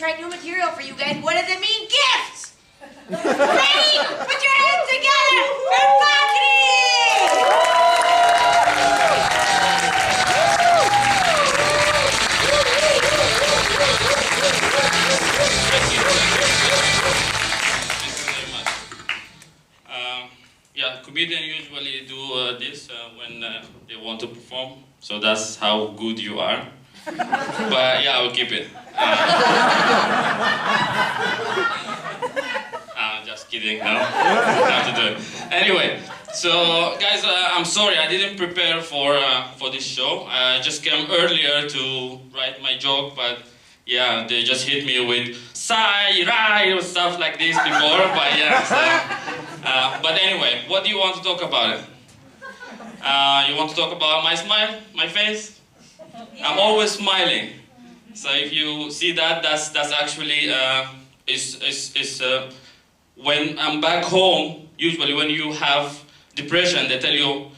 try new material for you guys. What does it mean? Gifts! Ready? Put your hands together for Fakhri! Yeah, comedians usually do this when they want to perform, so that's how good you are. But yeah, I'll keep it. Just kidding, no? Have to do it. Anyway, so guys, I'm sorry, I didn't prepare for this show. I just came earlier to write my joke, but yeah, they just hit me with "sai, rai" or stuff like this before, but yeah, so, but anyway, what do you want to talk about it? You want to talk about my smile, my face? I'm always smiling. So if you see that, that's actually when I'm back home. Usually, when you have depression, they tell you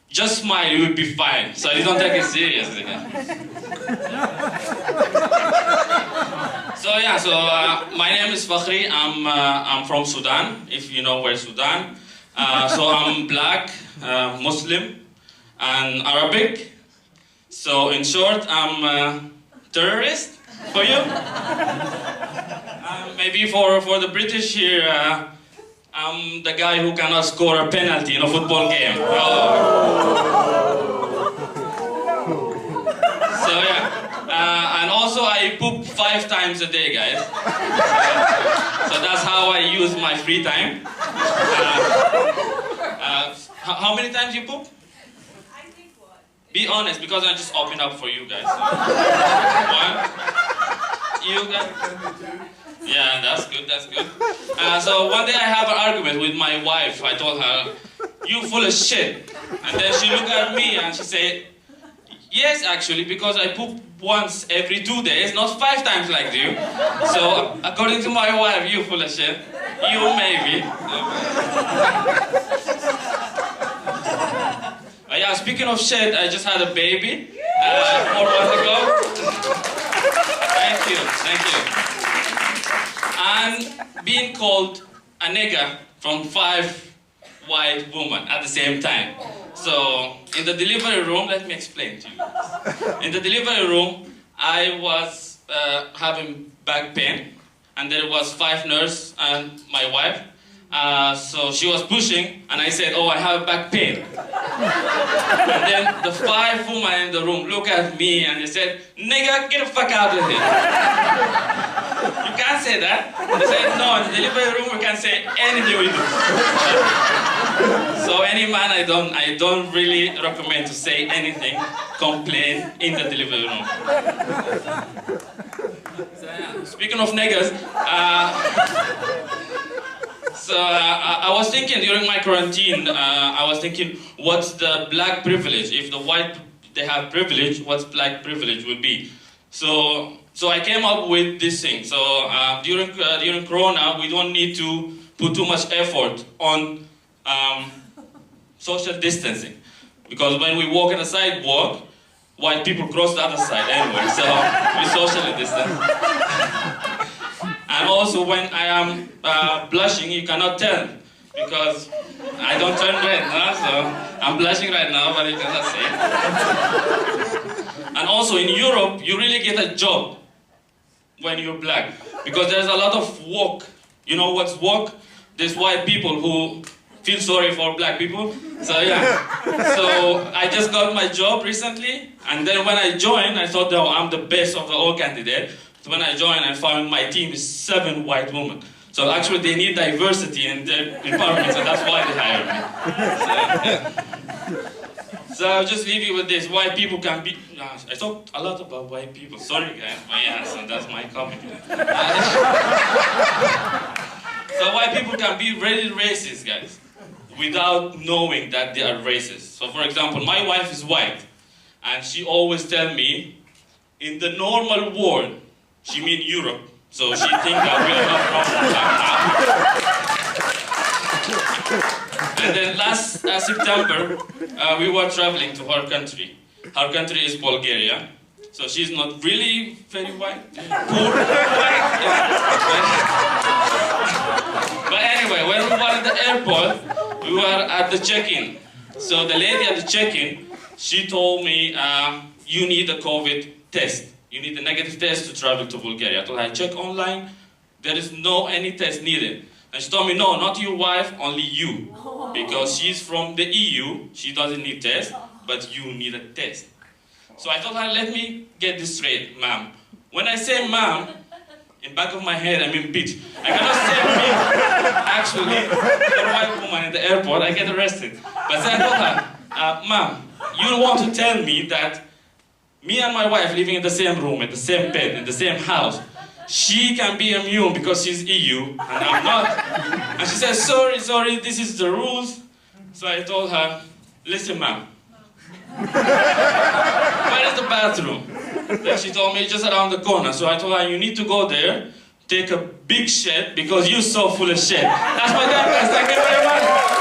just smile, you will be fine. So you don't take it seriously. So yeah, so my name is Fakhri. I'm from Sudan, if you know where Sudan. So I'm black, Muslim, and Arabic. So in short, I'm a terrorist for you. Maybe for the British here, I'm the guy who cannot score a penalty in a football game. So yeah, and also I poop 5 times a day, guys. So that's how I use my free time. How many times you poop? I think one. Be honest, because I just open up for you guys. So. 1, you guys. Yeah, that's good, that's good. So one day I have an argument with my wife. I told her, "You full of shit." And then she looked at me and she said, "Yes, actually, because I poop once every 2 days, not 5 times like you. So according to my wife, you full of shit. You maybe." Yeah, speaking of shit, I just had a baby 4 months ago. Thank you, thank you. And being called a nigger from 5 white women at the same time. So in the delivery room, let me explain to you. In the delivery room, I was having back pain, and there was 5 nurses and my wife. So she was pushing, and I said, "Oh, I have back pain." And then the 5 women in the room look at me and they said, "Nigga, get the fuck out of here." You can't say that. They said, "No, in the delivery room we can say anything we do." So any man, I don't really recommend to say anything, complain in the delivery room. So, yeah. Speaking of niggas, so I was thinking during my quarantine, I was thinking, what's the black privilege? If the white, they have privilege, what's black privilege would be? So I came up with this thing. So during Corona, we don't need to put too much effort on social distancing. Because when we walk on the sidewalk, white people cross the other side anyway, so we socially distance. And also when I am blushing, you cannot tell, because I don't turn red, no? So I'm blushing right now, but you cannot see it. And also in Europe, you really get a job when you're black, because there's a lot of work. You know what's work? There's white people who feel sorry for black people. So yeah, so I just got my job recently, and then when I joined, I thought, oh, I'm the best of the all candidates. So when I joined, I found my team is 7 white women. So actually they need diversity in their environment, so that's why they hired me. So, yeah. So I'll just leave you with this. White people can be... I talked a lot about white people. Sorry guys, but yeah, so that's my comment. So white people can be really racist, guys, without knowing that they are racist. So for example, my wife is white, and she always tells me, in the normal world, she means Europe, so she thinks that we are not from Sudan. And then last September, we were traveling to her country. Her country is Bulgaria. So she's not really very white, poor white. But anyway, when we were at the airport, we were at the check-in. So the lady at the check-in, she told me, you need a COVID test. You need a negative test to travel to Bulgaria. I told her, I check online, there is no any test needed. And she told me, no, not your wife, only you. Because she's from the EU, she doesn't need test, but you need a test. So I told her, let me get this straight, ma'am. When I say ma'am, in back of my head, I mean bitch. I cannot say me. Actually, the white woman in the airport, I get arrested. But then I told her, ma'am, you want to tell me that me and my wife living in the same room, in the same bed, in the same house, she can be immune because she's EU, and I'm not. And she said, sorry, this is the rules. So I told her, listen, ma'am, where is the bathroom? Then she told me, just around the corner. So I told her, you need to go there, take a big shit, because you're so full of shit. That's my damn best. Thank you very much.